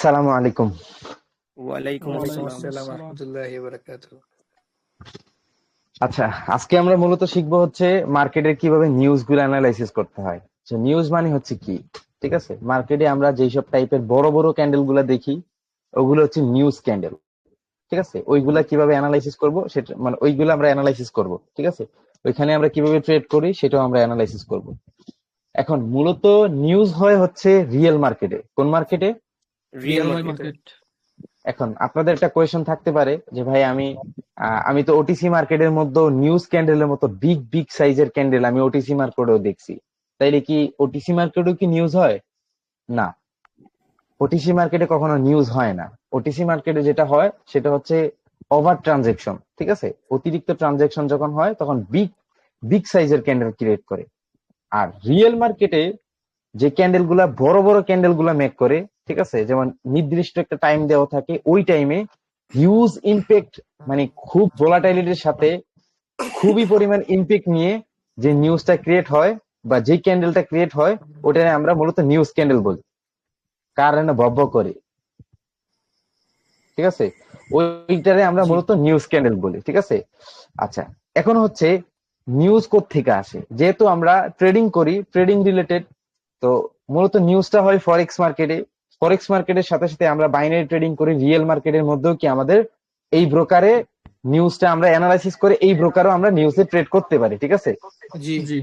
আসসালামু আলাইকুম। ওয়ালাইকুম ওয়ালাইকুম আসসালাম। আসসালাম রহমতুল্লাহি বারাকাতুহু। আচ্ছা, আজকে আমরা মূলত শিখবো হচ্ছে মার্কেটের কিভাবে নিউজ গুলো অ্যানালাইসিস করতে হয়। নিউজ মানে হচ্ছে কি, ঠিক আছে? মার্কেটে আমরা যেসব টাইপের বড় বড় ক্যান্ডেল গুলা দেখি, ওগুলো হচ্ছে নিউজ ক্যান্ডেল, ঠিক আছে? ওইগুলা কিভাবে অ্যানালাইসিস করব, সেটা মানে ওইগুলো আমরা অ্যানালাইসিস করব, ঠিক আছে? ওইখানে আমরা কিভাবে ট্রেড করি সেটাও আমরা অ্যানালাইসিস করব। এখন মূলত নিউজ হয় হচ্ছে রিয়েল মার্কেটে। কোন মার্কেটে? রিয়েল রিয়েল মার্কেটে। মার্কেট। এখন আপনাদের একটা কোয়েশ্চেন থাকতে পারে যে ভাই আমি তো ওটিসি মার্কেটের মধ্যে নিউজ ক্যান্ডেলের মতো বিগ বিগ সাইজের ক্যান্ডেল আমি ওটিসি মার্কেটেও দেখছি, তাইলে কি ওটিসি মার্কেটেও কি নিউজ হয়? না, ওটিসি মার্কেটে কখনো নিউজ হয় না। ওটিসি মার্কেটে যেটা হয় সেটা হচ্ছে ওভার ট্রানজেকশন, ঠিক আছে? অতিরিক্ত ট্রানজেকশন যখন হয় তখন বিগ বিগ সাইজের ক্যান্ডেল ক্রিয়েট করে। আর রিয়েল মার্কেটে যে ক্যান্ডেল গুলা বড় বড় ক্যান্ডেল গুলা মেক করে, ঠিক আছে, যেমন নির্দিষ্ট একটা টাইম দেওয়া থাকে, ওই টাইমে হিউজ ইম্প্যাক্ট, মানে খুব ভোলাটাইলিটির সাথে খুবই পরিমাণ ইম্প্যাক্ট নিয়ে যে নিউজটা ক্রিয়েট হয় বা যে ক্যান্ডেলটা ক্রিয়েট হয়, ওটা আমরা মূলত নিউজ ক্যান্ডেল বলি, কারণে ভব্য করি, ঠিক আছে? ওইটারে আমরা জি মূলত নিউজ ক্যান্ডেল বলি, ঠিক আছে? আচ্ছা, এখন হচ্ছে নিউজ কোত্থেকে আসে? যেহেতু আমরা ট্রেডিং করি, ট্রেডিং রিলেটেড, তো মূলত নিউজটা হয় ফরেক্স মার্কেটে। ফরেক্স মার্কেটের সাথে সাথে আমরা বাইনারি ট্রেডিং করি রিয়েল মার্কেটের মধ্যেও, কি আমাদের এই ব্রোকারে নিউজটা আমরা অ্যানালাইসিস করে এই ব্রোকারও আমরা নিউজে ট্রেড করতে পারি, ঠিক আছে? জি জি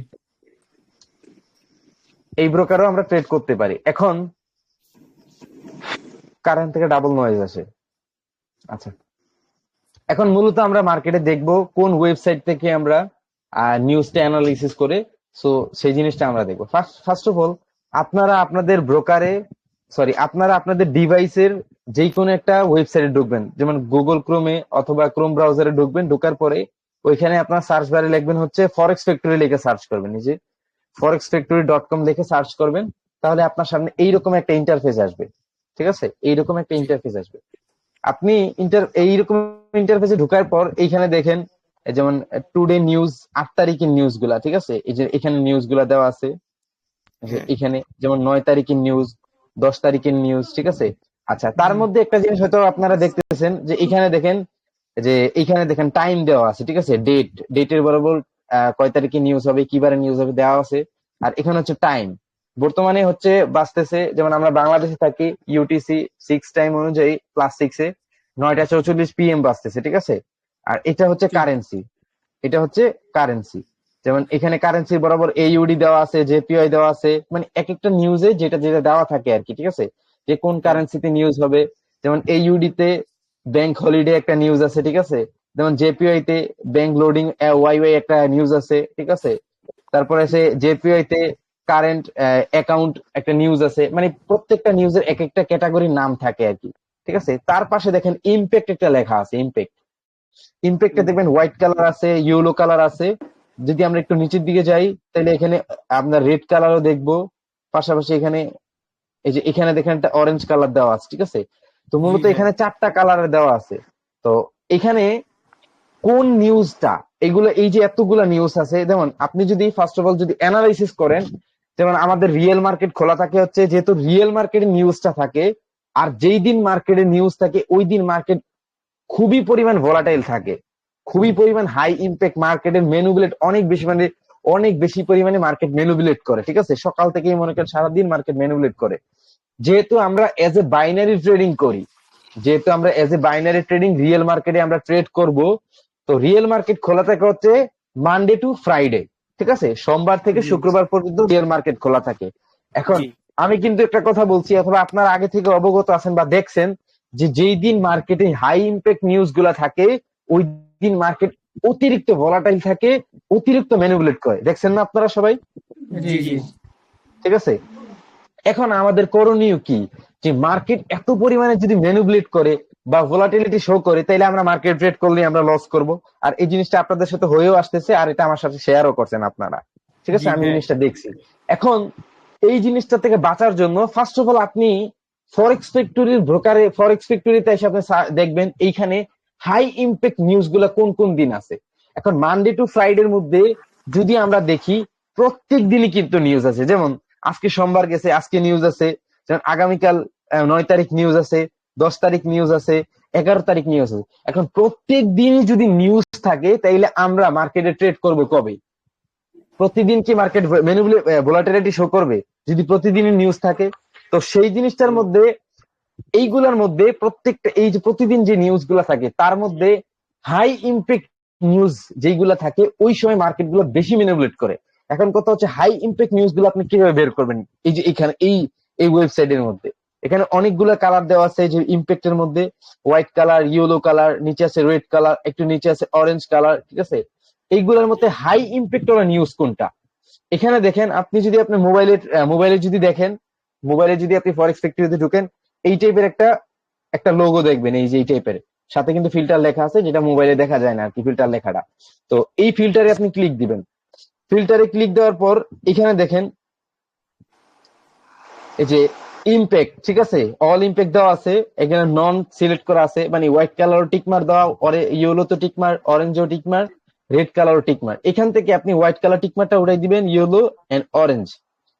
এই ব্রোকারও আমরা ট্রেড করতে পারি। এখন কারেন্ট থেকে ডাবল নয়েজ আসে। আচ্ছা, এখন মূলত আমরা মার্কেটে দেখব কোন ওয়েবসাইট থেকে আমরা নিউজটা অ্যানালাইসিস করে, সো সেই জিনিসটা আমরা দেখবো। ফার্স্ট অফ অল, আপনারা আপনাদের ব্রোকারে, সরি, আপনারা আপনাদের ডিভাইসের যে কোনো একটা ওয়েবসাইটে ঢুকবেন, যেমন গুগল ক্রোমে অথবা ক্রোম ব্রাউজারে ঢুকবেন। ঢোকার পরে ওইখানে আপনার সার্চ বারে লিখবেন হচ্ছে ফরেক্স ফ্যাক্টরি লিখে সার্চ করবেন, নিজে forexfactory.com লিখে সার্চ করবেন। তাহলে আপনার সামনে এইরকম একটা ইন্টারফেস আসবে, ঠিক আছে? এইরকম একটা জি ইন্টারফেস আসবে। আপনি এইরকম ইন্টারফেসে ঢোকার পর এইখানে দেখেন, যেমন টুডে নিউজ, 8 তারিখের নিউজ গুলা, ঠিক আছে? এই যে এখানে নিউজ গুলা দেওয়া আছে, হ্যাঁ এখানে যেমন 9 তারিখের নিউজ, 10 তারিখের নিউজ, ঠিক আছে? আচ্ছা, তার জি মধ্যে একটা জিনিস হয়তো আপনারা দেখতেছেন যে এখানে দেখেন, যে এইখানে দেখেন টাইম দেওয়া আছে, ঠিক আছে? ডেটের বরাবর কয় তারিখে নিউজ হবে, কি বারে নিউজ হবে দেওয়া আছে। আর এখানে হচ্ছে টাইম, বর্তমানে হচ্ছে বাজতেছে, যেমন আমরা বাংলাদেশে থাকি ইউটিসি 6 টাইম অনুযায়ী +6 9:44 PM বাজতেছে, ঠিক আছে? আর এটা হচ্ছে জি কারেন্সি, এটা হচ্ছে কারেন্সি। যেমন এখানে কারেন্সি বরাবর এইউডি দেওয়া আছে, জেপিআই দেওয়া আছে, মানে এক একটা নিউজে যেটা যেটা দেওয়া থাকে আর কি, ঠিক আছে? যে কোন হ্যাঁ কারেন্সিতে নিউজ হবে। যেমন এইউডি তে ব্যাংক হলিডে একটা নিউজ আছে, ঠিক আছে? যেমন জেপিআই তে ব্যাংক লোডিং ওয়াই ওয়াই একটা নিউজ আছে, ঠিক আছে? তারপরে আছে জেপিআই তে কারেন্ট অ্যাকাউন্ট একটা নিউজ আছে। মানে প্রত্যেকটা নিউজের এক একটা ক্যাটাগরির নাম থাকে আর কি, ঠিক আছে? তার পাশে দেখেন ইমপ্যাক্ট একটা লেখা আছে, ইমপ্যাক্ট। ইমপ্যাক্টে দেখবেন হোয়াইট কালার আছে, ইয়েলো কালার আছে। যদি আমরা একটু নিচের দিকে যাই, তাহলে এখানে আপনার রেড কালারও দেখবো। পাশাপাশি এখানে এই যে এখানে দেখেন একটা অরেঞ্জ কালার দেওয়া আছে, ঠিক আছে? তো জি মূলত হ্যাঁ এখানে 4টা কালারের দেওয়া আছে। তো এখানে কোন নিউজটা, এগুলো এই যে এতগুলা নিউজ আছে, যেমন আপনি যদি ফার্স্ট অফ অল যদি অ্যানালাইসিস করেন, যেমন আমাদের রিয়েল মার্কেট খোলা থাকে হচ্ছে, যেহেতু রিয়েল মার্কেটে নিউজটা থাকে, আর যেই দিন মার্কেটে নিউজ থাকে ওই দিন মার্কেট খুবই পরিমাণ ভোলাটাইল থাকে, খুবই পরিমাণ হাই ইম্প্যাক্ট, মার্কেটের ম্যানুপুলেট অনেক বেশি, মানে অনেক বেশি পরিমাণে মার্কেট ম্যানুপুলেট করে, ঠিক আছে? সকাল থেকেই মনে করেন সারাদিন মার্কেট ম্যানুপুলেট করে। যেহেতু আমরা এজ এ বাইনারি ট্রেডিং করি, যেহেতু আমরা as a binary trading real মার্কেটে আমরা ট্রেড করব, তো রিয়েল মার্কেট খোলা থাকে হচ্ছে মানডে টু ফ্রাইডে, ঠিক আছে? সোমবার থেকে জি শুক্রবার পর্যন্ত রিয়েল মার্কেট খোলা থাকে। এখন জি আমি কিন্তু একটা কথা বলছি, অথবা আপনারা আগে থেকে অবগত আছেন বা দেখছেন, যে যেই দিন মার্কেটে হাই ইম্প্যাক্ট নিউজ গুলা থাকে, ওই দিন মার্কেট অতিরিক্ত ভলাটাইল থাকে, অতিরিক্ত ম্যানিপুলেট করে। দেখছেন না আপনারা সবাই? জি জি জি জি ঠিক আছে? এখন আমাদের করণীয় কি, যে মার্কেট এত পরিমাণে যদি ম্যানিপুলেট করে বা ভোলাটিলিটি শো করে, তাইলে আমরা মার্কেট ট্রেড করলে আমরা লস করব। আর এই জিনিসটা আপনাদের সাথে হয়েও আসতেছে, আর এটা আমার সাথে শেয়ারও করছেন আপনারা, ঠিক আছে? জি আমি হ্যাঁ জিনিসটা দেখছি। এখন এই জিনিসটা থেকে বাঁচার জন্য ফার্স্ট অফ অল আপনি ফরেক্স ফ্যাক্টরির ব্রোকারে, ফরেক্স ফ্যাক্টরিতে এসে আপনি দেখবেন এইখানে হাই ইম্প্যাক্ট নিউজ গুলা কোন কোন দিন আছে। এখন মানডে টু ফ্রাইডের মধ্যে যদি আমরা দেখি, প্রত্যেক দিনই কিন্তু নিউজ আছে। যেমন আজকে সোমবার গেছে, আজকে নিউজ আছে। যেমন আগামীকাল 9 তারিখ নিউজ আছে, 10 তারিখ নিউজ আছে, 11 তারিখ নিউজ আছে। এখন প্রত্যেক দিনই যদি নিউজ থাকে তাইলে আমরা মার্কেটে ট্রেড করব কবে? প্রতিদিন কি মার্কেট ভোলাটিলিটি শো করবে যদি প্রতিদিনই নিউজ থাকে? তো সেই জিনিসটার মধ্যে, এইগুলোর মধ্যে প্রত্যেকটা, এই যে প্রতিদিন যে নিউজ গুলা থাকে তার মধ্যে হাই ইম্প্যাক্ট নিউজ যেগুলা থাকে ওই সময় মার্কেট গুলো বেশি ম্যানিপুলেট করে। এখন কথা হচ্ছে হাই ইম্প্যাক্ট নিউজ গুলো আপনি কিভাবে বের করবেন? এই যে এখানে এই এই ওয়েবসাইটের মধ্যে এখানে অনেকগুলো কালার দেওয়া আছে, যে ইম্প্যাক্টের মধ্যে হোয়াইট কালার, ইয়েলো কালার, নিচে আছে রেড কালার, একটু নিচে আছে অরেঞ্জ কালার, ঠিক আছে? এইগুলোর মধ্যে হাই ইম্প্যাক্ট ওয়ালা নিউজ কোনটা? এখানে দেখেন, আপনি যদি আপনার মোবাইলে যদি দেখেন, মোবাইলে যদি আপনি ফরেক্স ফ্যাক্টরিতে ঢুকেন, এই টাইপের একটা একটা লোগো দেখবেন, এই যে এই টাইপের সাথে কিন্তু ফিল্টার লেখা আছে, যেটা মোবাইলে দেখা যায় না আর কি, ফিল্টার লেখাটা। তো এই ফিল্টারে আপনি ক্লিক দিবেন। ফিল্টারে ক্লিক দেওয়ার পর এখানে দেখেন এই যে ইম্প্যাক্ট, ঠিক আছে, অল ইম্প্যাক্ট দেওয়া আছে, এখানে নন সিলেক্ট করা আছে, মানে হোয়াইট কালারও টিকমার দেওয়া, ইয়েলো তো টিকমার, অরেঞ্জও টিকমার, রেড কালারও টিকমার। এখান থেকে আপনি হোয়াইট কালার টিকমারটা উঠাই দিবেন, ইয়েলো এন্ড অরেঞ্জ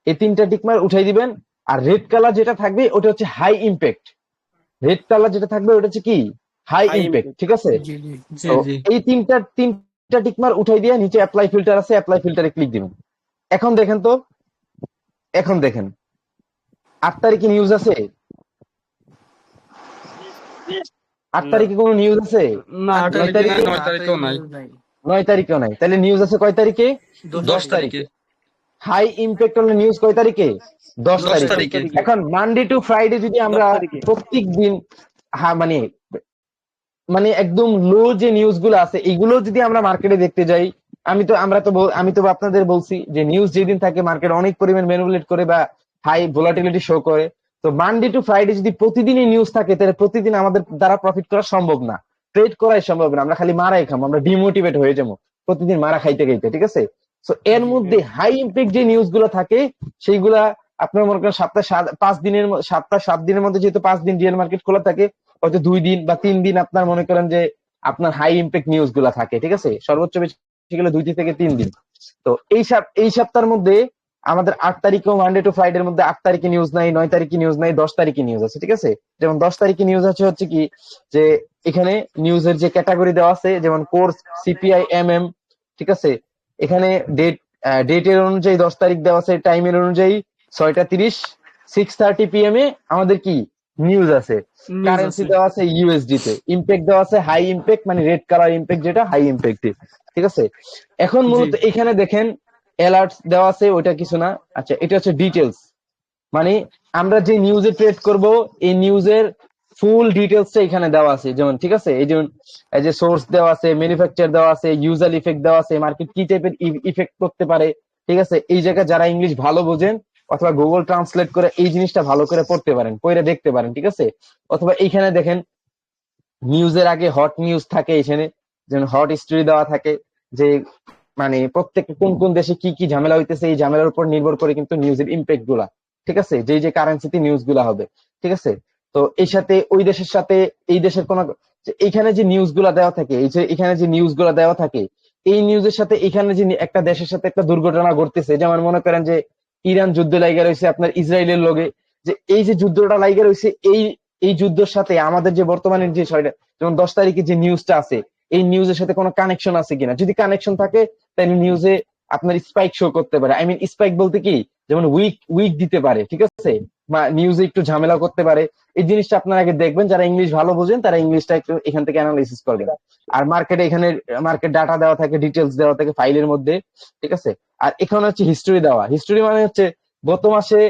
এই তিনটা টিকমার উঠাই দিবেন। আর রেড কালার যেটা থাকবে ওটা হচ্ছে হাই ইম্প্যাক্ট। রেড কালার যেটা থাকবে ওটা হচ্ছে কি? High High impact, impact. ঠিক আছে? জি জি জি তো জি এই তিনটা টিকমার উঠাই দিয়ে নিচে অ্যাপ্লাই ফিল্টার আছে, অ্যাপ্লাই ফিল্টারে ক্লিক দিবেন। এখন দেখেন তো, এখন দেখেন 8 তারিখে নিউজ আছে? 8 তারিখে কোনো নিউজ আছে? না, 9 8 তারিখে? তারিখে 9 তারিখেও নাই। 9 তারিখেও নাই। তাহলে নিউজ আছে কয় তারিখে? 10 10 তারিখে। তারিখে। হাই ইম্প্যাক্ট হলো নিউজ কয় তারিখে? 10 10 তারিখে। তারিখে। এখন মানডে টু ফ্রাইডে যদি আমরা 10 তারিখে। প্রত্যেক দিন, হ্যাঁ, মানে মানে একদম লো যে নিউজ গুলো আছে এগুলো যদি আমরা মার্কেটে দেখতে যাই, আমি তো আপনাদের বলছি যে নিউজ যেদিন থাকে মার্কেট অনেক পরিমাণ ম্যানিপুলেট করে বা হাই ভোলাটিলিটি শো করে। তো মানডে টু ফ্রাইডে যদি প্রতিদিনই নিউজ থাকে তাহলে প্রতিদিন আমাদের দ্বারা প্রফিট করা সম্ভব না, ট্রেড করাই সম্ভব না, আমরা খালি মারাই খাবো, আমরা ডিমোটিভেট হয়ে যাবো প্রতিদিন মারা খাইতে খাইতে, ঠিক আছে? তো এর মধ্যে হাই ইম্প্যাক্ট যে নিউজ গুলো থাকে সেইগুলা আপনার মনে করেন সপ্তাহ 7 দিনের মধ্যে, যেহেতু 5 দিন রিয়েল মার্কেট খোলা থাকে, হয়তো 2 দিন বা 3 দিন আপনার মনে করেন যে আপনার হাই ইম্প্যাক্ট নিউজ গুলা থাকে, ঠিক আছে? সর্বোচ্চ বেশি গেলে 2 থেকে 3 দিন। তো এই সপ্তাহের মধ্যে আমাদের 8 তারিখেও মানডে টু ফ্রাইডের মধ্যে 8 তারিখে নিউজ নাই, 9 তারিখে নিউজ নাই, 10 তারিখে নিউজ আছে, ঠিক আছে? যেমন 10 তারিখে নিউজ আছে হচ্ছে কি, যে এখানে নিউজের যে ক্যাটাগরি দেওয়া আছে, যেমন কোর্স, সিপিআই, ঠিক আছে? এখানে ডেটের অনুযায়ী 10 তারিখ দেওয়া আছে, টাইমের অনুযায়ী 6টা 30, 6:30 PM এ আমাদের কি নিউজ আছে। কারেন্সি দেওয়া আছে ইউএসডি তে, ইম্প্যাক্ট দেওয়া আছে হাই ইম্প্যাক্ট, মানে রেড কালার ইম্প্যাক্ট, যেটা হাই ইম্প্যাক্ট, ঠিক আছে? এখন মূলত এখানে দেখেন অ্যালার্ট দেওয়া আছে, ওইটা কিছু না। আচ্ছা, এটা হচ্ছে ডিটেলস, মানে আমরা যে নিউজে ট্রেড করব এই নিউজের ফুল ডিটেলসটা এখানে দেওয়া আছে। যেমন, ঠিক আছে, এই যে সোর্স দেওয়া আছে, ম্যানুফ্যাকচার দেওয়া আছে, ইউজার ইফেক্ট দেওয়া আছে, মার্কেট কি টাইপের ইফেক্ট করতে পারে, ঠিক আছে? এই জায়গায় যারা ইংলিশ ভালো বোঝেন অথবা গুগল ট্রান্সলেট করে এই জিনিসটা ভালো করে পড়তে পারেন, পড়ে দেখতে পারেন, ঠিক আছে? অথবা এইখানে দেখেন নিউজের আগে হট নিউজ থাকে, এখানে যেমন হট স্টোরি দেওয়া থাকে, যে মানে প্রত্যেক কোন কোন দেশে কি কি ঝামেলা হইতেছে, এই ঝামেলার উপর নির্ভর করে কিন্তু নিউজের ইম্প্যাক্ট গুলা, ঠিক আছে, যে কারেন্সিতে নিউজ গুলা হবে, ঠিক আছে? তো এই সাথে ওই দেশের সাথে এই দেশের কোন, এইখানে যে নিউজ গুলা দেওয়া থাকে, এই যে এখানে যে নিউজ গুলা দেওয়া থাকে, এই নিউজের সাথে এখানে যে একটা দেশের সাথে একটা দুর্ঘটনা ঘটতেছে, যেমন মনে করেন যে ইরান যুদ্ধ লাইগা রয়েছে আপনার ইসরায়েলের লগে, যে এই যে যুদ্ধটা লাইগা রয়েছে, এই যুদ্ধের সাথে আমাদের যে বর্তমানের যে যেমন 10 তারিখে যে নিউজটা আছে এই নিউজের সাথে কোনো কানেকশন আছে কিনা, যদি কানেকশন থাকে তাহলে নিউজে আপনার স্পাইক শো করতে পারে। আই মিন স্পাইক বলতে কি, যেমন উইক দিতে পারে, ঠিক আছে, বা নিউজে একটু ঝামেলা করতে পারে। এই জিনিসটা আপনারা আগে দেখবেন, যারা ইংলিশ ভালো বোঝেন তারা ইংলিশটা একটু এখান থেকে অ্যানালাইসিস করবেন। আর এখানে মার্কেট ডাটা দেওয়া থাকে, ডিটেলস দেওয়া থাকে ফাইলের মধ্যে, ঠিক আছে? আর এখানে হচ্ছে হিস্টোরি দেওয়া। হিস্টোরি মানে হচ্ছে গত মাসে,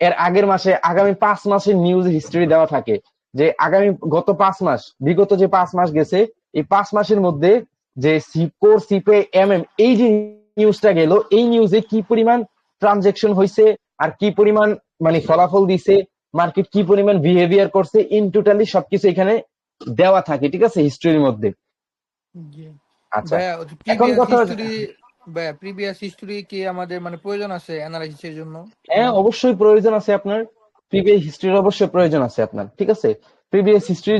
এর আগের মাসে, আগামী 5 মাসের নিউজ হিস্টোরি দেওয়া থাকে, যে আগামী গত 5 মাস, বিগত যে 5 মাস গেছে এই 5 মাসের মধ্যে যে সিপোর সিপে এই যে নিউজটা গেল, এই নিউজে কি পরিমাণ ট্রানজেকশন হয়েছে আর কি পরিমাণ মানে ফলাফল দিছে, মার্কেট কি পরিমাণ বিহেভিয়ার করছে, ইন টোটালি সবকিছু এখানে দেওয়া থাকে, ঠিক আছে, হিস্ট্রির মধ্যে। আচ্ছা, ভাইয়া এখন কথা প্রিভিয়াস হিস্টরি কি আমাদের মানে প্রয়োজন আছে অ্যানালাইসিসের জন্য? হ্যাঁ, অবশ্যই প্রয়োজন আছে আপনার, প্রিভিয়াস হিস্ট্রির অবশ্যই প্রয়োজন আছে আপনার, ঠিক আছে? প্রিভিয়াস হিস্ট্রি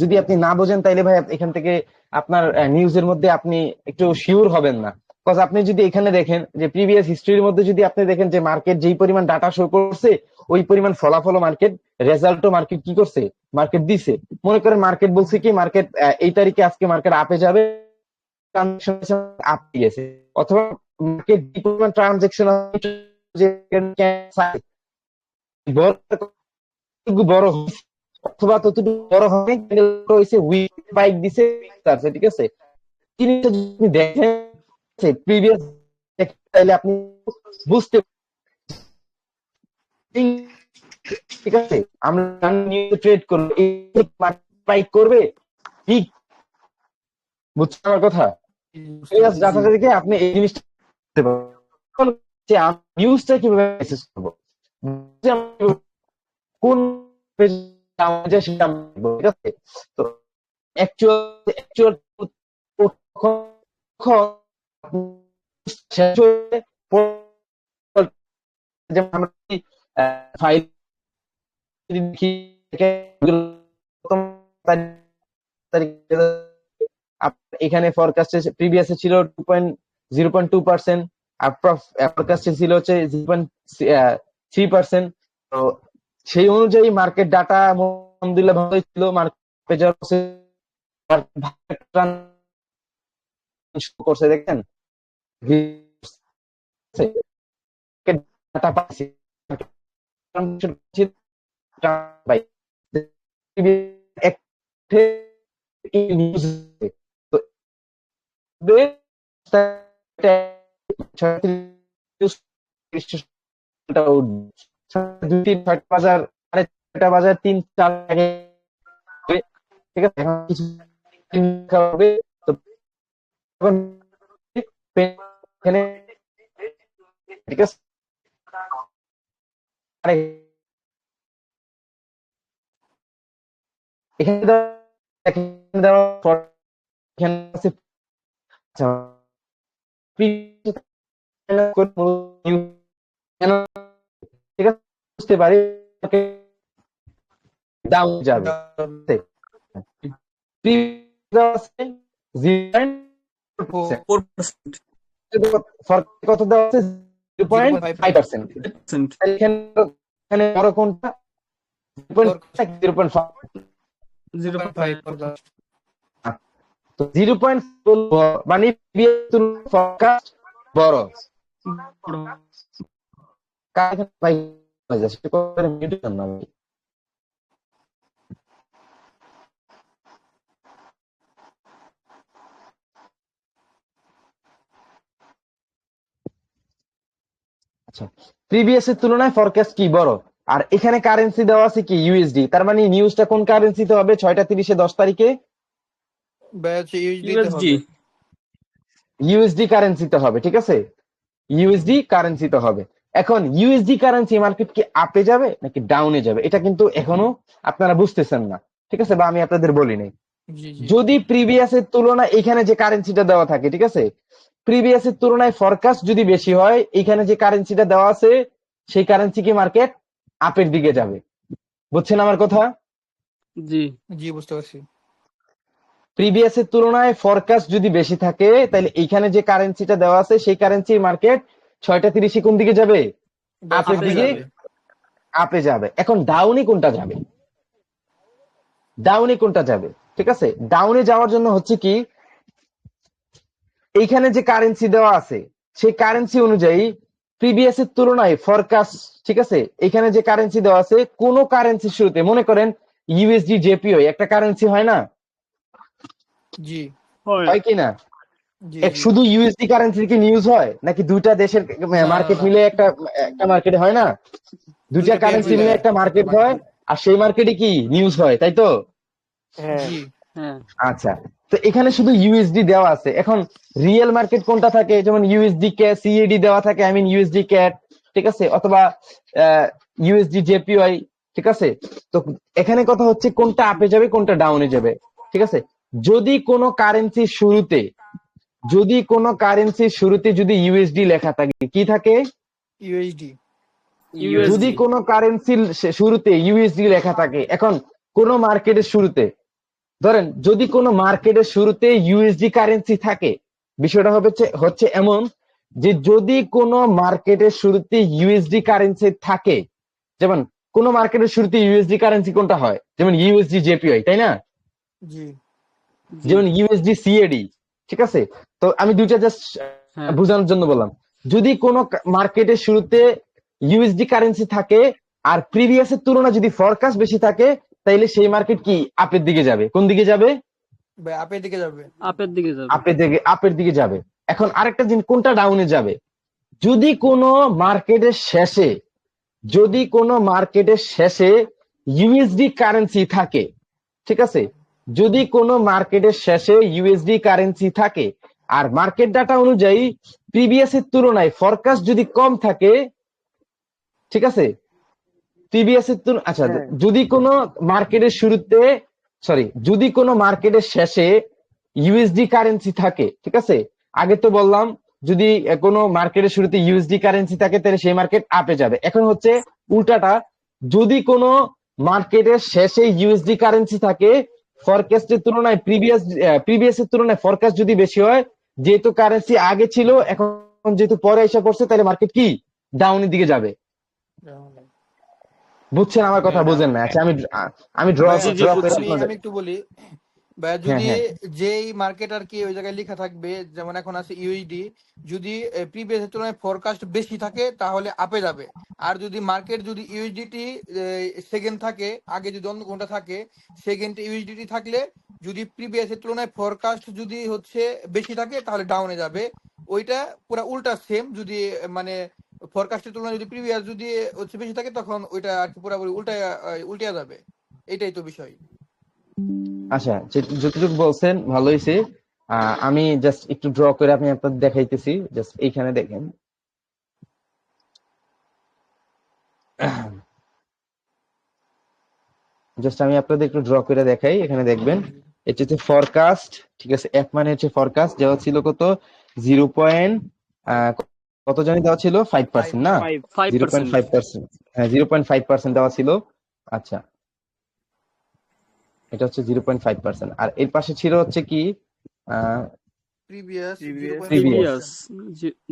যদি আপনি না বোঝেন তাইলে ভাই এখান থেকে আপনার নিউজের মধ্যে আপনি একটু শিওর হবেন না। বিকজ আপনি যদি এখানে দেখেন যে প্রিভিয়াস হিস্ট্রির মধ্যে যদি আপনি দেখেন যে মার্কেট যেই পরিমাণ ডাটা শো করছে ওই পরিমাণ ফলাফল মার্কেট, রেজাল্টও মার্কেট কি করছে, মার্কেট দিছে। মনে করেন মার্কেট বলছে কি মার্কেট এই তারিখে আজকে মার্কেট আপে যাবে, আপে গেছে, অথবা মার্কেট যে পরিমাণ ট্রানজেকশন বড় হয়েছে অথবা ততটুকু বড় হবে হয়েছে, উইক স্পাইক দিছে, ঠিক আছে। জিনিসটা যদি দেখেন প্রিভিয়াস, তাহলে আপনি বুঝতে, ঠিক আছে, আমরা ট্রেড করবো, স্পাইক করবে, ঠিক, বুঝছেন আমার কথা? ডাটা থেকে আপনি এই জিনিসটা নিউজটা কিভাবে অ্যাক্সেস করবো, কোন সেটা ঠিক আছে। তো অ্যাকচুয়াল শেষ হয়ে যেমন আমরা ফাইল দেখি এখানে ফরকাস্টে প্রিভিয়াসে ছিল 0.2%, আর ফরকাস্টে ছিল হচ্ছে 0.3%। তো সেই অনুযায়ী মার্কেট ডাটা আলহামদুলিল্লাহ ভালোই ছিল, মার্কেট করছে দেখেন, ডাটা পাচ্ছি বাজার 3-4 ঠিক আছে। এখন কিছু হবে তো এখানে, ঠিক আছে, এখানে দেওয়া ঠিক আছে, বুঝতে পারি ডাউন যাবে, কত দেওয়া আছে 0.5%। এখানে বড় কোনটা, 0.5, তো 0.5 মানে ফরকাস্ট বড়। আচ্ছা, প্রিভিয়াস এর তুলনায় ফরকাস্ট কি বড়, আর এখানে কারেন্সি দেওয়া আছে কি ইউএসডি, তার মানে নিউজটা কোন কারেন্সিতে হবে 6:30 10 তারিখে, ইউএসডি কারেন্সিতে হবে, ঠিক আছে, ইউএসডি কারেন্সিতে হবে। এখন ইউএসডি কারেন্সি মার্কেট কি আপে যাবে নাকি ডাউনে যাবে, এটা কিন্তু এখনো আপনারা বুঝতেছেন না, ঠিক আছে, বা আমি আপনাদের বলি নাই। যদি প্রিভিয়াস এর তুলনায় এখানে যে কারেন্সিটা দেওয়া থাকে, ঠিক আছে, প্রিভিয়াস এর তুলনায় ফরকাস্ট যদি বেশি হয়, এখানে যে কারেন্সিটা দেওয়া আছে সেই কারেন্সি কি মার্কেট আপের দিকে যাবে, বুঝছেন আমার কথা? জি জি, বুঝতে পারছি। প্রিভিয়াস এর তুলনায় ফরকাস্ট যদি বেশি থাকে, তাহলে এখানে যে কারেন্সিটা দেওয়া আছে সেই কারেন্সির মার্কেট 6:30 কোন দিকে যাবে, আপের দিকে, আপে যাবে। এখন ডাউনে কোনটা যাবে, ডাউনে কোনটা যাবে, ঠিক আছে, ডাউনে যাওয়ার জন্য হচ্ছে কি, এইখানে যে কারেন্সি দেওয়া আছে সেই কারেন্সি অনুযায়ী প্রিভিয়াস এর তুলনায় ফরকাস্ট, ঠিক আছে, এখানে যে কারেন্সি দেওয়া আছে কোন কারেন্সি শুরুতে, মনে করেন ইউএসডি জেপিও একটা কারেন্সি হয় না, জি হয় কি না, শুধু ইউএসডি কারেন্সি কি নিউজ হয় নাকি দুইটা দেশের মার্কেট মিলে একটা একটা মার্কেট হয় না, দুইটা কারেন্সি মিলে একটা মার্কেট হয়, আর সেই মার্কেটে কি নিউজ হয়, তাই তো? আচ্ছা, তো এখানে শুধু ইউএসডি দেওয়া আছে। এখন রিয়েল মার্কেট কোনটা থাকে, যেমন ইউএসডি কে সিএডি দেওয়া থাকে, আই মিন ইউএসডি ক্যাট, ঠিক আছে, অথবা ইউএসডি জেপিওয়াই, ঠিক আছে। তো এখানে কথা হচ্ছে কোনটা আপে যাবে কোনটা ডাউনে যাবে, ঠিক আছে। যদি কোনো কারেন্সির শুরুতে, যদি কোনো কারেন্সির শুরুতে যদি ইউএসডি লেখা থাকে, কি থাকে, ইউএসডি, যদি কোনো কারেন্সির শুরুতে ইউএসডি লেখা থাকে, এখন কোন মার্কেটের শুরুতে, ধরেন যদি কোনো মার্কেটের শুরুতে ইউএসডি কারেন্সি থাকে, বিষয়টা হচ্ছে এমন যে যদি কোনো মার্কেটের শুরুতে ইউএসডি কারেন্সি থাকে, যেমন কোন মার্কেটের শুরুতে ইউএসডি কারেন্সি কোনটা হয়, যেমন ইউএসডি জেপিআই, তাই না? জি জি। যেমন ইউএসডি সিএডি, ঠিক আছে? তো আমি দুইটা জাস্ট হ্যাঁ। বোঝানোর জন্য বললাম। যদি কোন মার্কেটের শুরুতে ইউএসডি কারেন্সি থাকে আর প্রিভিয়াসের তুলনায় যদি ফরকাস্ট বেশি থাকে, তাইলে সেই মার্কেট কি আপের দিকে যাবে। কোন দিকে যাবে? ভাই আপের দিকে যাবে। আপের দিকে যাবে। আপের দিকে যাবে। এখন আরেকটা জিনিস, কোনটা ডাউনে যাবে? যদি কোনো মার্কেটের শেষে ইউএসডি কারেন্সি থাকে, ঠিক আছে? যদি কোনো মার্কেটের শেষে ইউএসডি কারেন্সি থাকে আর মার্কেট ডাটা অনুযায়ী প্রিভিয়াসের তুলনায় ফরকাস্ট যদি কম থাকে, ঠিক আছে? আচ্ছা, হ্যাঁ। যদি কোনো মার্কেটের শুরুতে যদি কোনো মার্কেটের শেষে ইউএসডি কারেন্সি থাকে, ঠিক আছে? আগে তো বললাম যদি কোনো মার্কেটের শুরুতে ইউএসডি কারেন্সি থাকে তাহলে সেই মার্কেট আপে যাবে। এখন হচ্ছে উল্টাটা, যদি কোনো মার্কেটের শেষে ইউএসডি কারেন্সি থাকে, ফরকাস্টের তুলনায় প্রিভিয়াসের তুলনায় ফরকাস্ট যদি বেশি হয়, যেহেতু কারেন্সি আগে ছিল এখন যেহেতু পরে এসে পড়ছে, তাহলে মার্কেট কি ডাউনের দিকে যাবে। বুঝছেন আমার কথা? বুঝেন না? আচ্ছা, আমি ড্র ভাই, জি, বুঝছি। আমি একটু বলি ভাই, যদি যেই মার্কেট আর কি ওই জায়গায় লেখা থাকবে, যেমন এখন আছে ইউএসডি, যদি প্রিভিয়াস তুলনায় ফরকাস্ট বেশি থাকে তাহলে আপে যাবে। আর যদি মার্কেট যদি ইউএসডিটি সেকেন্ড থাকে, আগে যদি অন্য কোনটা থাকে, সেকেন্ড ইউএসডিটি থাকলে যদি প্রিভিয়াস তুলনায় ফরকাস্ট যদি হচ্ছে বেশি থাকে তাহলে ডাউনে যাবে। ওইটা পুরা উল্টা সেম, যদি মানে ফরকাস্টের তুলনায় যদি প্রিভিয়াস যদি হচ্ছে বেশি থাকে তখন ওইটা আর কি পুরোপুরি উল্টিয়া যাবে। এটাই তো বিষয়। আচ্ছা, যতটুকু বলছেন ভালো হয়েছে। আমি জাস্ট একটু ড্র করে আমি আপনাদের দেখাইতেছি। জাস্ট এইখানে দেখেন, জাস্ট আমি আপনাদের একটু ড্র করে দেখাই। এখানে দেখবেন এটা হচ্ছে ফরকাস্ট, ঠিক আছে? এফ মানে হচ্ছে ফরকাস্ট, দেওয়া ছিল কত? 0. কত জানি দেওয়া ছিল? 5%, না? 5%। 0.5%। হ্যাঁ, 0.5% দেওয়া ছিল। আচ্ছা, এটা হচ্ছে 0.5%। আর এর পাশে ছিল হচ্ছে কি প্রিভিয়াস প্রিভিয়াস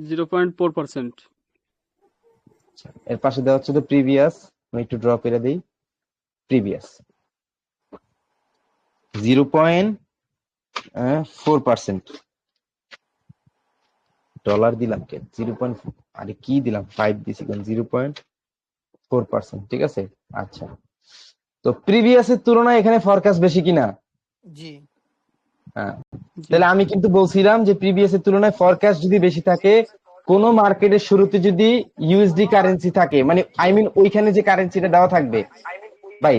0.4%। এর পাশে দেওয়া হচ্ছে তো প্রিভিয়াস। আমি একটু ড্র করে দিই। প্রিভিয়াস 0.4%। ডলার দিলাম কে? 0. আরে কি দিলাম? 5 দিছি কেন? 0.4%, ঠিক আছে? আচ্ছা, তো প্রিভিয়াসের তুলনায় এখানে ফরকাস্ট বেশি কিনা? জি হ্যাঁ, তাহলে আমি কিন্তু বলছিলাম যে প্রিভিয়াসের তুলনায় ফরকাস্ট যদি বেশি থাকে, কোন মার্কেটের শুরুতে যদি ইউএসডি কারেন্সি থাকে, মানে ওইখানে যে কারেন্সিটা দেওয়া থাকবে, ভাই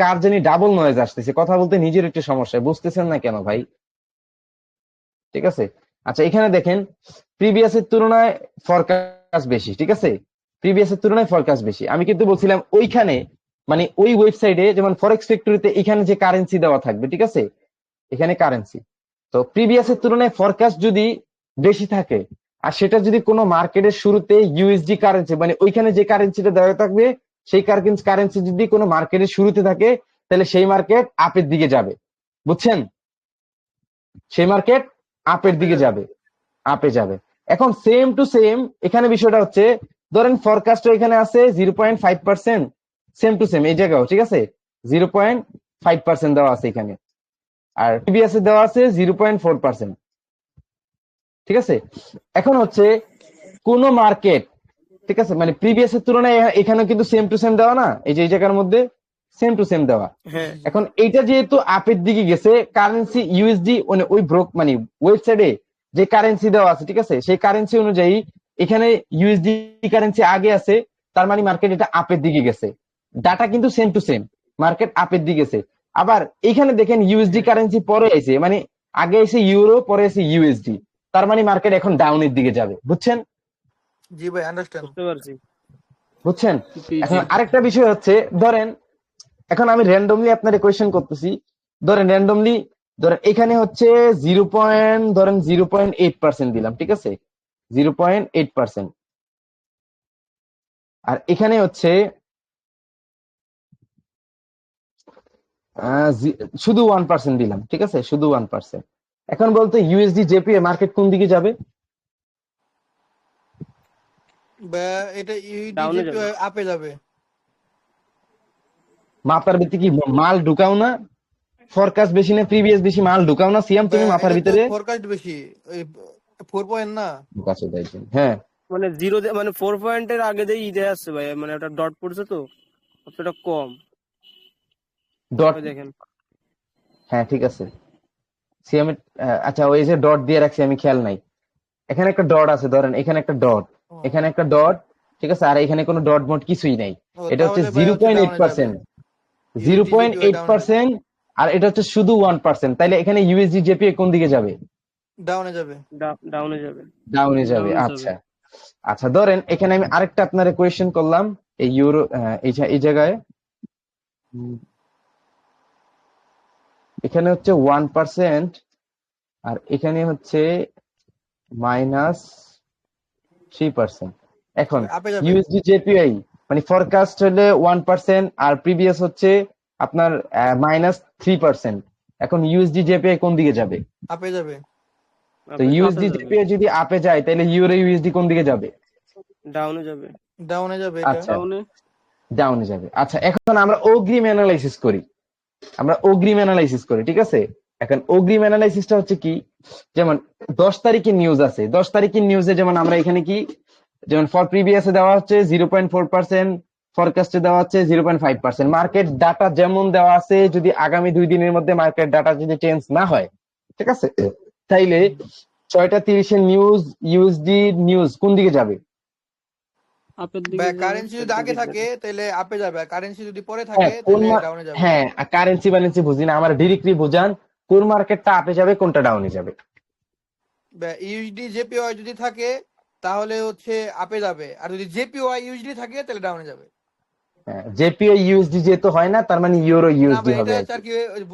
কার জানি ডাবল নয়েজ আসতেছে, কথা বলতে নিজের একটু সমস্যা, বুঝতেছেন না কেন ভাই? ঠিক আছে, আচ্ছা, এখানে দেখেন প্রিভিয়াসের তুলনায় ফরকাস্ট বেশি, ঠিক আছে? প্রিভিয়াসের তুলনায় ফরকাস্ট বেশি। আমি কিন্তু বলছিলাম ওইখানে, মানে ওই ওয়েবসাইটে, যেমন ফরেক্স ফ্যাক্টরিতে এখানে যে কারেন্সি দেওয়া থাকবে, ঠিক আছে? এখানে কারেন্সি, তো প্রিভিয়াসের তুলনায় ফরকাস্ট যদি বেশি থাকে আর সেটা যদি কোনো মার্কেটের শুরুতে ইউএসডি কারেন্সি, মানে ওইখানে যে কারেন্সিটা দেওয়া থাকবে, সেই কারেন্সি যদি কোনো মার্কেটের শুরুতে থাকে, তাহলে সেই মার্কেট আপের দিকে যাবে। বুঝছেন? সেই মার্কেট আপের দিকে যাবে, আপে যাবে। এখন সেম টু সেম এখানে বিষয়টা হচ্ছে, ধরেন ফরকাস্ট এখানে আছে 0.5%, সেম টু সেম এই জায়গাও, ঠিক আছে? 0.5% দেওয়া আছে এখানে, আর প্রিভিয়াসে দেওয়া আছে 0.4%, ঠিক আছে? এখন হচ্ছে কোন মার্কেট, ঠিক আছে, মানে প্রিভিয়াসের তুলনায় এখানে কিন্তু সেম টু সেম দেওয়া না, এই যে এই জায়গার মধ্যে সেম টু সেম দেওয়া। হ্যাঁ এখন এইটা যেহেতু আপের দিকে গেছে, কারেন্সি ইউএসডি মানে ওই মানে ওয়েবসাইটে যে কারেন্সি দেওয়া আছে, ঠিক আছে, সেই কারেন্সি অনুযায়ী এখানে ইউএসডি কারেন্সি আগে আছে, তার মানে মার্কেট এটা আপের দিকে গেছে। ডাটা কিন্তু সেম টু সেম, মার্কেট আপের দিকে গেছে। আবার এখানে দেখেন ইউএসডি কারেন্সি পরে আইছে, মানে আগে এসে ইউরো, পরে এসে ইউএসডি, তার মানে মার্কেট এখন ডাউনের দিকে যাবে। বুঝছেন? জি ভাই, আন্ডারস্ট্যান্ড। বুঝতে পারছি। বুঝছেন? জি, এখন জি। আরেকটা বিষয় হচ্ছে, ধরেন এখন আমি র্যান্ডমলি আপনার কোয়েশ্চেন করতেছি, ধরেন র্যান্ডমলি, ধরেন এখানে হচ্ছে 0.8% দিলাম, ঠিক আছে? 0.8%। আর এখানে হচ্ছে শুধু 1% দিলাম, ঠিক আছে? শুধু 1%। এখন বলতে ইউএসডি জেপিএ মার্কেট কোন দিকে যাবে? বা এটা ইউডি ডাউনে যাবে। আপে যাবে। মাথার ভিতরে কি মাল ঢুকাও না? ফরকাস্ট বেশি না প্রিভিয়াস বেশি মাল ঢুকাও না সিয়াম তুমি মাথার এটা তো ভিতরে? ফোরকাস্ট বেশি, ওই 4 না। কাছে দেখছেন, হ্যাঁ মানে জিরো মানে 4 পয়েন্টের আগে দিয়ে ইদে আসছে ভাই, মানে ওটা ডট পড়ছে তো অতটা কম। ডট, ওই দেখেন হ্যাঁ ঠিক আছে সিয়াম আচ্ছা ওই যে ডট দিয়ে রাখছি আমি খেয়াল নাই, এখানে একটা ডট আছে ধরেন, এখানে একটা ডট, ও, এখানে একটা ডট, ঠিক আছে, আর এখানে কোনো ডট মোট কিছুই নাই। ও, এটা হচ্ছে তাহলে ভাই জিরো হচ্ছে পয়েন্ট এইট ডাউনে যাবে, percent zero USD point JPY eight ডাউনে যাবে, পার্সেন্ট আর এটা হচ্ছে শুধু 1%, তাইলে এখানে ইউএসডি জেপিএ কোন দিকে যাবে? ডাউনে যাবে। ডাউনে যাবে। ডাউনে যাবে, ডাউনে যাবে। আচ্ছা। আচ্ছা ধরেন এখানে আমি আরেকটা আপনার কোয়েশ্চেন করলাম, এই ইউরো এই জায়গায় এখানে হচ্ছে 1% আর এখানে হচ্ছে -3%। এখন আপে যাবে। ইউএসডি জেপিআই মানে ফরকাস্ট হলে 1% আর প্রিভিয়াস হচ্ছে আপনার -3%। এখন ইউএসডি জেপিআই কোন দিকে যাবে? আপে যাবে। তো আপে ইউএসডি যাবে। জেপিআই যদি আপে যায় তাহলে ইউরো ইউএসডি কোন দিকে যাবে? ডাউনে যাবে। ডাউনে যাবে এটা। আচ্ছা ডাউনে। ডাউনে যাবে। আচ্ছা এখন আমরা অগ্রিম অ্যানালাইসিস করি, ঠিক আছে। এখন অগ্রিম অ্যানালাইসিসটা হচ্ছে কি, যেমন 10 তারিখের নিউজ আছে, 10 তারিখের নিউজে যেমন আমরা এখানে কি, যেমন ফর প্রিভিয়াসে দেওয়া হচ্ছে 0.4%, ফরকাস্টে দেওয়া হচ্ছে 0.5%। মার্কেট ডাটা যেমন দেওয়া আছে, যদি আগামী 2 দিনের মধ্যে মার্কেট ডাটা যদি চেঞ্জ না হয়, ঠিক আছে, তাইলে 6:30 নিউজ ইউএসডি নিউজ কোন দিকে যাবে? আপের দিকে যাবে। কারেন্সি যদি আগে থাকে তাহলে আপে যাবে, আর কারেন্সি যদি পরে হ্যাঁ থাকে তাহলে ডাউনে যাবে। হ্যাঁ কারেন্সি ব্যালেন্সি বুঝি না, আমার ডিরেক্টলি বোঝান কোন মার্কেটটা আপে যাবে কোনটা ডাউনে যাবে। ইউএসডি জেপিওয়াই যদি থাকে তাহলে হচ্ছে আপে যাবে, আর যদি জেপিওয়াই ইউএসডি থাকে তাহলে ডাউনে যাবে। হ্যাঁ জেপিআই ইউএসডি যেহেতু হয় না, তার মানে ইউরো না ইউএসডি ভাই, এটা হবে আর হচ্ছে কি, আর কি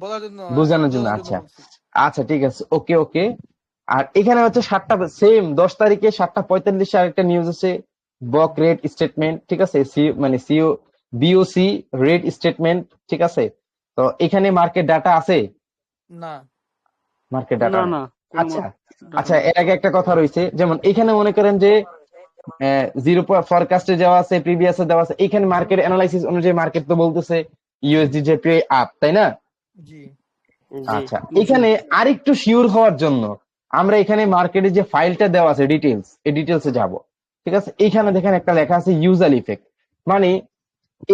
বলার জন্য, বোঝানোর জন্য। বোঝানোর জন্য আচ্ছা বলছি। আচ্ছা ঠিক আছে, ওকে ওকে। আর এখানে হচ্ছে 7টা সেম 10 তারিখে 7:45 আরেকটা নিউজ আছে, বক রেট স্টেটমেন্ট, ঠিক আছে, মানে সিও বিওসি রেট স্টেটমেন্ট, ঠিক আছে। তো এখানে মার্কেট ডাটা আছে? না মার্কেট ডাটা না নেই। না, কোনো আচ্ছা ডাটা আচ্ছা, নেই। এর আগে একটা কথা রয়েছে, যেমন এখানে মনে করেন যে জিরো ফরকাস্টে দেওয়া আছে, প্রিভিয়াসে দেওয়া আছে, এখানে মার্কেট অ্যানালাইসিস অনুযায়ী মার্কেট তো বলতেছে ইউএসডি জেপিআই আপ, তাই না? জি জি আচ্ছা এখানে আরেকটু শিওর হওয়ার জন্য আমরা এখানে মার্কেটে যে ফাইলটা দেওয়া আছে ডিটেলস, এই ডিটেলসে যাব, ঠিক আছে। এখানে দেখেন একটা লেখা আছে ইউজার ইফেক্ট, মানে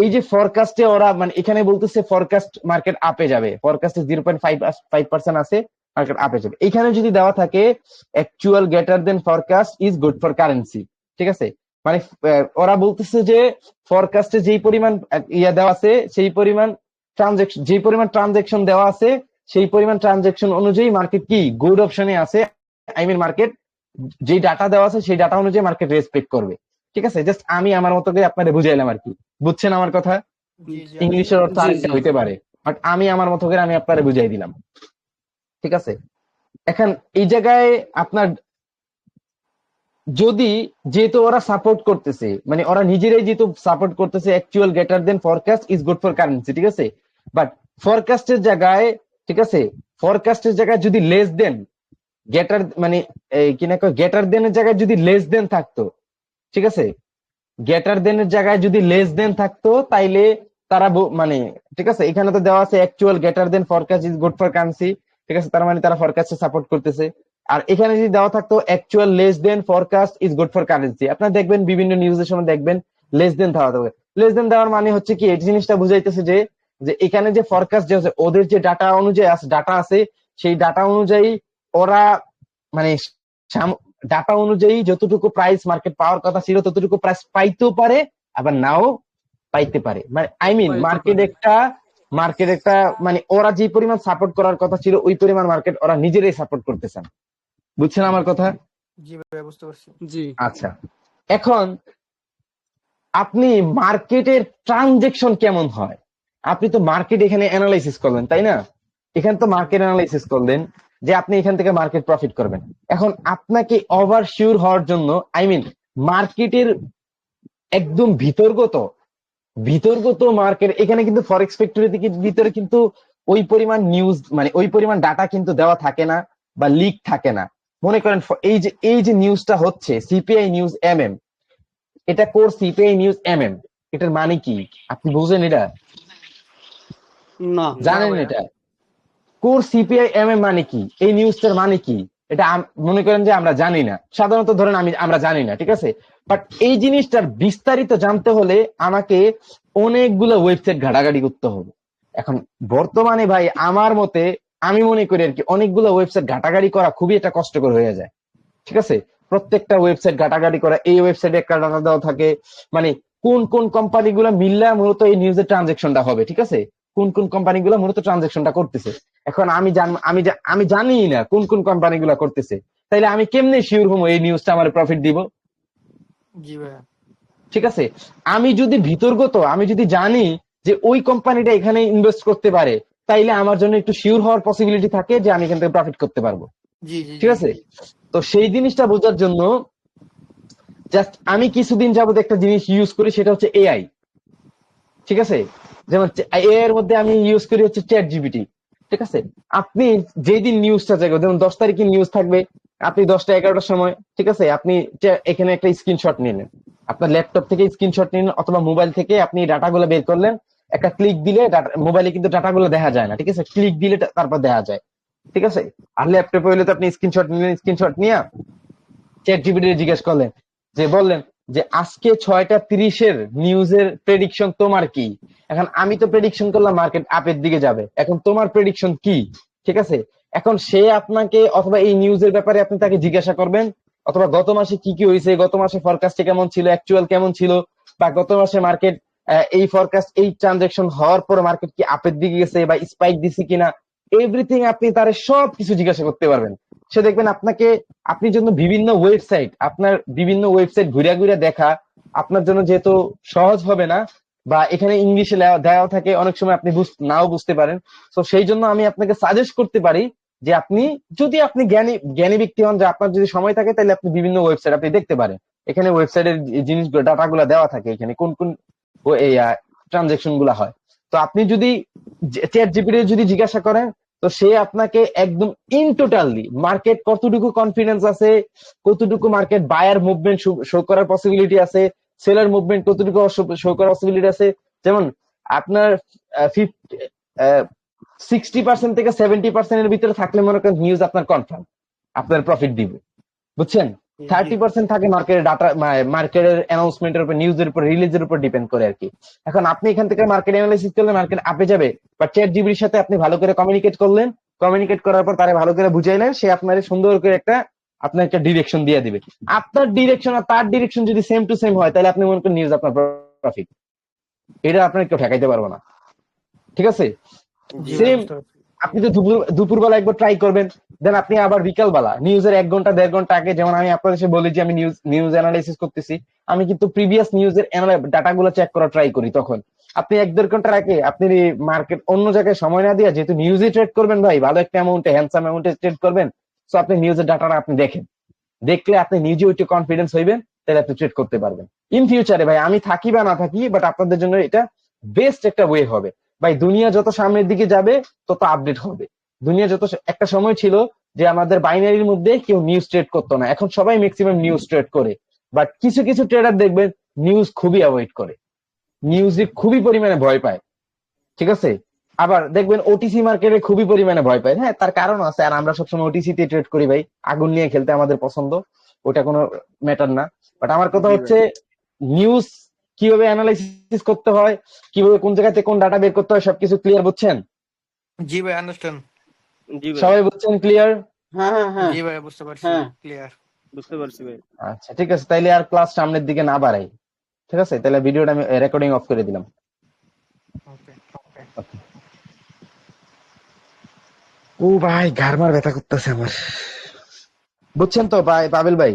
এই যে ফরকাস্টে ওরা মানে এখানে বলতেছে ফরকাস্ট মার্কেট আপে যাবে, ফরকাস্টে 0.5% আছে, মার্কেট আপে যাবে। এখানে যদি দেওয়া থাকে actual greater than forecast is good for currency, ঠিক আছে, মানে ওরা বলতেছে যে ফরকাস্টে যেই পরিমাণ ইয়া দেওয়া আছে সেই পরিমাণ ট্রানজেকশন, যেই পরিমাণ ট্রানজেকশন দেওয়া আছে সেই পরিমাণ ট্রানজেকশন অনুযায়ী মার্কেট কি গুড অপশনে আছে, আই মিন মার্কেট যে ডাটা দেওয়া আছে সেই ডাটা অনুযায়ী মার্কেট রেসপেক্ট করবে, ঠিক আছে। জাস্ট আমি আমার মতো করে আপনাদের বুঝাইলাম আর কি, বুঝছেন আমার কথা? জি জি ইংলিশের অর্থ জি, আরেকটা জি। হইতে পারে, বাট আমি আমার মতো করে আমি আপনারে বুঝাই দিলাম, ঠিক আছে। এখন এই জায়গায় আপনার যদি, যেহেতু ওরা সাপোর্ট করতেছে, মানে ওরা নিজেরাই যেহেতু সাপোর্ট করতেছে actual greater than forecast is good for currency, ঠিক আছে, বাট ফরকাস্টের জায়গায়, ঠিক আছে, ফরকাস্টের জায়গায় যদি লেস দেন গেটার মানে কি না গেটার দেনের জায়গায় যদি লেস দেন থাকতো, ঠিক আছে, গেটার দেনের জায়গায় যদি লেস দেন থাকতো তাইলে তারা মানে ঠিক আছে, এখানে তো দেওয়া আছে actual greater than forecast is good for currency, ঠিক আছে, তার মানে তারা ফরকাস্টে সাপোর্ট করতেছে। আর এখানে যদি দেওয়া থাকতো actual less than forecast is good for currency, আপনারা দেখবেন বিভিন্ন নিউজের সময় দেখবেন লেস দেন দেওয়া হবে। লেস দেন দেওয়ার মানে হচ্ছে কি, এই জিনিসটা বুঝাইতেছে যে যে এখানে যে ফরকাস্ট যে ওদের যে ডাটা অনুযায়ী ডাটা আছে সেই ডাটা অনুযায়ী ওরা মানে ডাটা অনুযায়ী যতটুকু প্রাইস মার্কেট পাওয়ার কথা ছিল ততটুকু প্রাইস পাইতেও পারে আবার নাও পাইতে পারে, মানে আই মিন মার্কেট একটা মানে ওরা যে পরিমাণ সাপোর্ট করার কথা ছিল ওই পরিমাণ মার্কেট ওরা নিজেরাই সাপোর্ট করতেছেন, বুঝছেন আমার কথা? জি ভাই, বুঝতে পারছি। জি। আচ্ছা এখন আপনি মার্কেটের ট্রানজেকশন কেমন হয়, আপনি তো মার্কেট এখানে অ্যানালাইসিস করলেন তাই না, এখানে তো মার্কেট অ্যানালাইসিস করলেন যে আপনি এখান থেকে মার্কেট প্রফিট করবেন। এখন আপনাকে ওভার শিওর হওয়ার জন্য আই মিন মার্কেটের একদম ভিতর্গত মার্কেট, এখানে কিন্তু ফরেক্স ফ্যাক্টরি ভিতরে কিন্তু ওই পরিমাণ নিউজ মানে ওই পরিমাণ ডাটা কিন্তু দেওয়া থাকে না বা লিক থাকে না। মনে করেন এই যে নিউজটা হচ্ছে সিপিআই নিউজ এটা কোর সিপিআই নিউজ এটার মানে কি আপনি বুঝেন? এটা না জানেন ভাইয়া। এটা? কোর সিপিআই এমএম মানে কি, এই নিউজটার মানে কি, এটা মনে করেন যে আমরা জানি না, সাধারণত ধরেন আমরা জানি না, ঠিক আছে। বাট এই জিনিসটার বিস্তারিত জানতে হলে আমাকে অনেকগুলো ওয়েবসাইট ঘাটাঘাটি করতে হবে। এখন বর্তমানে ভাই আমার মতে আমি মনে করি আর কি অনেকগুলো ওয়েবসাইট ঘাটাঘাটি করা খুবই একটা কষ্টকর হয়ে যায়, ঠিক আছে। প্রত্যেকটা ওয়েবসাইট ঘাটাঘাটি করা, এই ওয়েবসাইটে একটা ডাটা দেওয়া থাকে, মানে কোন কোন কোম্পানিগুলো মিললে মূলত এই নিউজের ট্রানজেকশনটা হবে, ঠিক আছে, কোন কোন কোম্পানিগুলো মূলত ট্রানজেকশনটা করতেছে। এখন আমি জানি না কোন কোন কোম্পানিগুলো করতেছে, তাইলে আমি কেমনে শিওর হবো এই নিউজটা আমার প্রফিট দিব? জি ভাইয়া। ঠিক আছে। আমি যদি ভিতরগত আমি যদি জানি যে ওই কোম্পানিটা এখানে ইনভেস্ট করতে পারে, তাইলে আমার জন্য একটু শিওর হওয়ার পসিবিলিটি থাকে যে আমি এখান থেকে প্রফিট করতে পারবো, জি জি ঠিক জি। আছে। তো সেই জিনিসটা বোঝার জন্য জাস্ট আমি কিছুদিন যাবত একটা জিনিস ইউজ করি, সেটা হচ্ছে এআই, ঠিক আছে। যেমন এআই এর মধ্যে আমি ইউজ করি হচ্ছে চ্যাট জিপিটি, ঠিক আছে। আপনি যেদিন নিউজটা চাইবেন, যেমন 10 তারিখের নিউজ থাকবে, আপনি 10টা 11টার সময়, ঠিক আছে, আপনি এখানে একটা স্ক্রিনশট নিলেন, আপনার ল্যাপটপ থেকে স্ক্রিনশট নিলেন অথবা মোবাইল থেকে আপনি ডাটাগুলো বের করলেন, একটা ক্লিক দিলে মোবাইলে কিন্তু ডাটাগুলো দেখা যায় না, ঠিক আছে, ক্লিক দিলে তারপর দেখা যায়, ঠিক আছে। আর ল্যাপটপে হইলে তো আপনি স্ক্রিনশট নিলেন, স্ক্রিনশট নিয়ে চ্যাট জিপিটি জিজ্ঞেস করলেন, যে বললেন যে আজকে 6টা 30-এর নিউজের প্রেডিকশন তোমার কি। এখন আমি তো প্রেডিকশন করলাম মার্কেট আপের দিকে যাবে, এখন তোমার প্রেডিকশন কি, ঠিক আছে। এখন সে আপনাকে অথবা এই নিউজের ব্যাপারে আপনি তাকে জিজ্ঞাসা করবেন, অথবা গত মাসে কি কি হয়েছে, গত মাসে ফরকাস্টে কেমন ছিল, অ্যাকচুয়াল কেমন ছিল, বা গত মাসে মার্কেট এই ফরকাস্ট এই ট্রানজাকশন হওয়ার পর মার্কেট কি আপের দিকে গেছে বা স্পাইক দিছে কিনা, এভরিথিং আপনি তার সব কিছু জিজ্ঞাসা করতে পারবেন। সে দেখবেন আপনাকে, আপনি জন্য বিভিন্ন ওয়েবসাইট ঘুরে ঘুরে দেখা আপনার জন্য যেহেতু সহজ হবে না, বা এখানে ইংলিশে দেওয়া থাকে, অনেক সময় আপনি নাও বুঝতে পারেন। তো সেই জন্য আমি আপনাকে সাজেস্ট করতে পারি যে আপনি যদি আপনি জ্ঞানী জ্ঞানী ব্যক্তি হন, যে আপনার যদি সময় থাকে, তাহলে আপনি বিভিন্ন ওয়েবসাইট আপনি দেখতে পারেন। এখানে ওয়েবসাইটের জিনিসগুলো ডাটাগুলো দেওয়া থাকে, এখানে কোন কোন ট্রানজেকশন গুলা হয়। তো আপনি যদি চ্যাট জিপিটি যদি জিজ্ঞাসা করেন, তো সে আপনাকে একদম ইন টোটালি মার্কেট কতটুকু কনফিডেন্স আছে, কতটুকু মার্কেট বায়ার মুভমেন্ট শো করার পসিবিলিটি আছে, সেলার মুভমেন্ট কতটুকু শো করার পসিবিলিটি আছে। যেমন আপনার 60% থেকে 70%-এর ভিতরে থাকলে মনে করেন নিউজ আপনার কনফার্ম আপনার প্রফিট দিবে, বুঝছেন। জি 30% থাকে মার্কেটের ডাটা, মার্কেটের অ্যানাউন্সমেন্টের উপর, নিউজের উপর, রিলিজের উপর ডিপেন্ড করে আর কি। এখন আপনি এখান থেকে মার্কেট অ্যানালাইসিস করলে মার্কেট আপে যাবে, বা চ্যাট জিবির সাথে আপনি ভালো করে কমিউনিকেট করলেন, কমিউনিকেট করার পর তারে ভালো করে বুঝাইলেন, সে আপনার সুন্দর করে আপনার একটা ডিরেকশন দিয়ে দিবে। আপনার ডিরেকশন আর তার ডিরেকশন যদি সেম টু সেম হয়, তাহলে আপনি মনে করেন নিউজ আপনার প্রফিট, এটা আপনার কেউ ঠেকাইতে পারবো না, ঠিক আছে। জি ভাইয়া, সেম বুঝতে পারছি। আপনি তো দুপুরবেলা একবার ট্রাই করবেন, দেন আপনি আবার বিকালবেলা নিউজের 1 ঘন্টা 1.5 ঘন্টা আগে, যেমন আমি আপনাদের বলি যে আমি নিউজ অ্যানালাইসিস করতেছি, আমি কিন্তু প্রিভিয়াস নিউজের ডাটাগুলো চেক করা ট্রাই করি। তখন আপনি 1-1.5 ঘন্টা আগে আপনি মার্কেট অন্য জায়গায় সময় না দিয়ে, যেহেতু নিউজে ট্রেড করবেন ভাই, ভালো একটা অ্যামাউন্টে, হ্যান্ডসাম অ্যামাউন্টে ট্রেড করবেন, তো আপনি নিউজের ডাটাটা আপনি দেখেন, দেখলে আপনি নিজে ওইটা কনফিডেন্স হইবেন, তাহলে আপনি ট্রেড করতে পারবেন ইন ফিউচারে। ভাই আমি থাকি বা না থাকি, বাট আপনাদের জন্য এটা বেস্ট একটা ওয়ে হবে। ভাই দুনিয়া যত সামনের দিকে যাবে তত আপডেট হবে। দুনিয়া যত, একটা সময় ছিল যে আমাদের বাইনারির মধ্যে কেউ নিউজ ট্রেড করতো না, এখন সবাই ম্যাক্সিমাম নিউজ ট্রেড করে। বাট কিছু কিছু ট্রেডার দেখবেন নিউজ খুবই অ্যাভয়েড করে, নিউজে খুবই পরিমাণে ভয় পায়, ঠিক আছে। আবার দেখবেন ওটিসি মার্কেটে খুবই পরিমাণে ভয় পায়, হ্যাঁ তার কারণ আছে। আর আমরা সবসময় ওটিসি তে ট্রেড করি ভাই, আগুন নিয়ে খেলতে আমাদের পছন্দ, ওটা কোনো ম্যাটার না। বাট আমার কথা জি ভাই। হচ্ছে নিউজ কিভাবে অ্যানালাইসিস করতে হয়, কিভাবে কোন জায়গাতে কোন ডাটা বের করতে হয়, সবকিছু ক্লিয়ার বুঝছেন? জি ভাই, আন্ডারস্ট্যান্ড। জি ভাই, সবাই বুঝছেন? ক্লিয়ার? হ্যাঁ হ্যাঁ হ্যাঁ জি ভাই, বুঝতে পারছি, হ্যাঁ ক্লিয়ার। বুঝতে পারছি ভাই। আচ্ছা ঠিক আছে, তাইলে আর ক্লাস সামনের দিকে না বাড়াই, ঠিক আছে, তাহলে ভিডিওটা আমি রেকর্ডিং অফ করে দিলাম। ওকে। ও ভাই ঘাড় মার ব্যথা করতেছে আমার, বুঝছেন তো ভাই পাবেল ভাই?